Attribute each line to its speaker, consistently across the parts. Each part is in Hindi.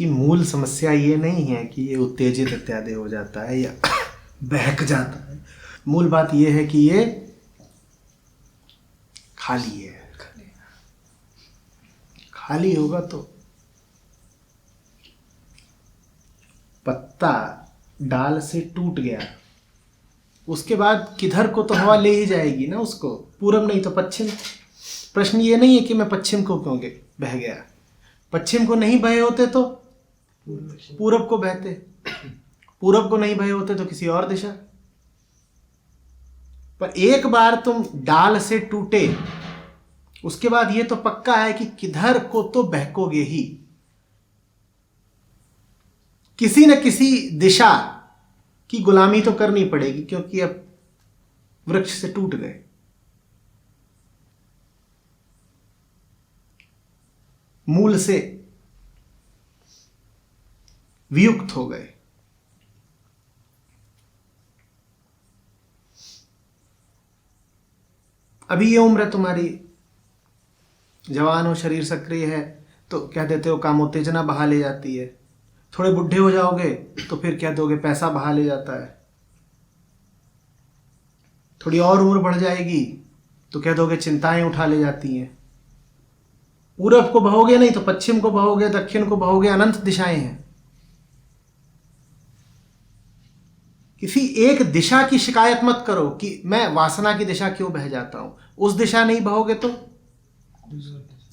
Speaker 1: कि मूल समस्या ये नहीं है कि ये उत्तेजित इत्यादि हो जाता है या बहक जाता है। मूल बात ये है कि ये खाली है। खाली होगा तो पत्ता डाल से टूट गया, उसके बाद किधर को तो हवा ले ही जाएगी ना उसको, पूरब नहीं तो पश्चिम। प्रश्न ये नहीं है कि मैं पश्चिम को क्यों बह गया, पश्चिम को नहीं बहे होते तो पूरब को बहते, पूरब को नहीं बहे होते तो किसी और दिशा। पर एक बार तुम डाल से टूटे, उसके बाद ये तो पक्का है कि किधर को तो बहकोगे ही, किसी न किसी दिशा की गुलामी तो करनी पड़ेगी, क्योंकि अब वृक्ष से टूट गए। मूल से वियुक्त हो गए। अभी ये उम्र है तुम्हारी, जवान हो, शरीर सक्रिय है, तो क्या देते हो, कामोत्तेजना बहा ले जाती है। थोड़े बुढ़े हो जाओगे तो फिर क्या दोगे, पैसा बहा ले जाता है। थोड़ी और उम्र बढ़ जाएगी तो क्या दोगे, चिंताएं उठा ले जाती हैं। पूरब को बहोगे नहीं तो पश्चिम को बहोगे, दक्षिण को बहोगे, अनंत दिशाएं हैं। किसी एक दिशा की शिकायत मत करो कि मैं वासना की दिशा क्यों बह जाता हूं। उस दिशा नहीं बहोगे तो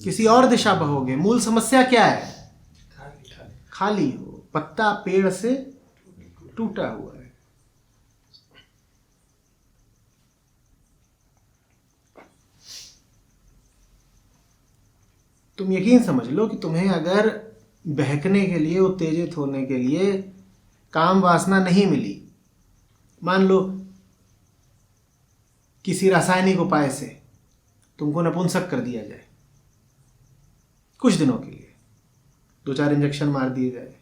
Speaker 1: किसी और दिशा बहोगे। मूल समस्या क्या है, खाली हो, पत्ता पेड़ से टूटा हुआ है। तुम यकीन समझ लो कि तुम्हें अगर बहकने के लिए, उत्तेजित होने के लिए काम वासना नहीं मिली, मान लो किसी रासायनिक उपाय से तुमको नपुंसक कर दिया जाए कुछ दिनों के लिए, 2-4 इंजेक्शन मार दिए जाए,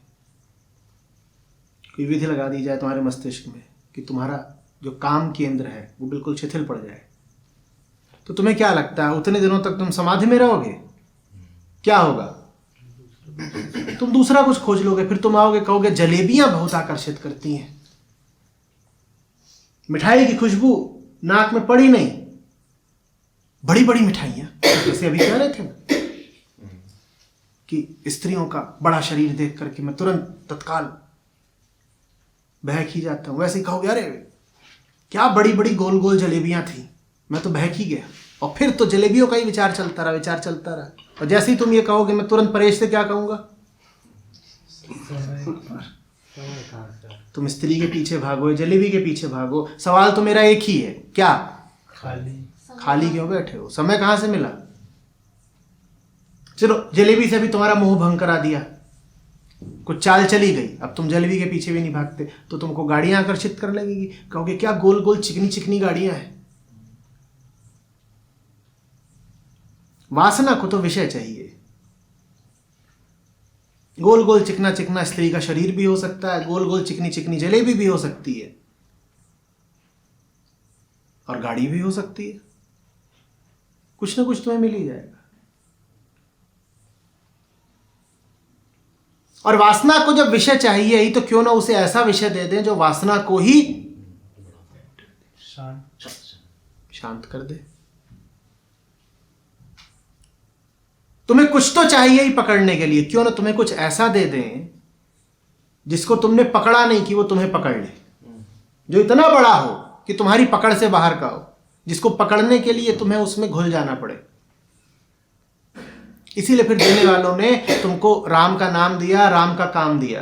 Speaker 1: कोई विधि लगा दी जाए तुम्हारे मस्तिष्क में कि तुम्हारा जो काम केंद्र है वो बिल्कुल शिथिल पड़ जाए, तो तुम्हें क्या लगता है उतने दिनों तक तुम समाधि में रहोगे? क्या होगा, तुम दूसरा कुछ खोज लोगे। फिर तुम आओगे, कहोगे जलेबियां बहुत आकर्षित करती हैं, मिठाई की खुशबू नाक में पड़ी नहीं, बड़ी बड़ी मिठाइयां, जैसे अभी कह रहे थे कि स्त्रियों का बड़ा शरीर देख करके मैं तुरंत तत्काल बहक ही जाता हूं, वैसे ही कहोगे अरे क्या बड़ी बड़ी गोल गोल जलेबियां थी, मैं तो बहक ही गया। और फिर तो जलेबियों का ही विचार चलता रहा। और जैसे ही तुम ये कहोगे मैं तुरंत परेश से क्या कहूंगा, तुम स्त्री के पीछे भागो, जलेबी के पीछे भागो। सवाल तो मेरा एक ही है, क्या खाली क्यों बैठे हो, समय कहां से मिला? चलो जलेबी से भी तुम्हारा मोह भंग करा दिया, कुछ चाल चली गई, अब तुम जलेबी के पीछे भी नहीं भागते, तो तुमको गाड़ियां आकर्षित कर लगेगी, कहोगे क्या गोल गोल चिकनी चिकनी गाड़ियां हैं। वासना को तो विषय चाहिए। गोल गोल चिकना चिकना स्त्री का शरीर भी हो सकता है, गोल गोल चिकनी चिकनी जलेबी भी हो सकती है, और गाड़ी भी हो सकती है। कुछ ना कुछ तुम्हें मिल ही जाएगा। और वासना को जब विषय चाहिए ही, तो क्यों ना उसे ऐसा विषय दे दें जो वासना को ही शांत कर दे। तुम्हें कुछ तो चाहिए ही पकड़ने के लिए, क्यों ना तुम्हें कुछ ऐसा दे दें जिसको तुमने पकड़ा नहीं कि वो तुम्हें पकड़ ले, जो इतना बड़ा हो कि तुम्हारी पकड़ से बाहर का हो, जिसको पकड़ने के लिए तुम्हें उसमें घुल जाना पड़े। इसीलिए फिर देने वालों ने तुमको राम का नाम दिया, राम का काम दिया।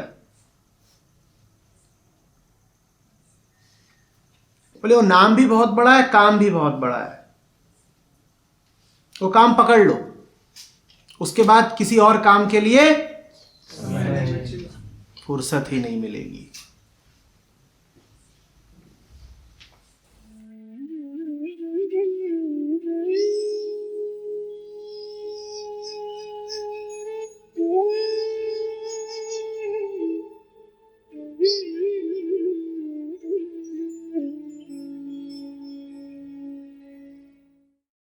Speaker 1: बोले वो नाम भी बहुत बड़ा है, काम भी बहुत बड़ा है। वो काम पकड़ लो, उसके बाद किसी और काम के लिए फुर्सत ही नहीं मिलेगी।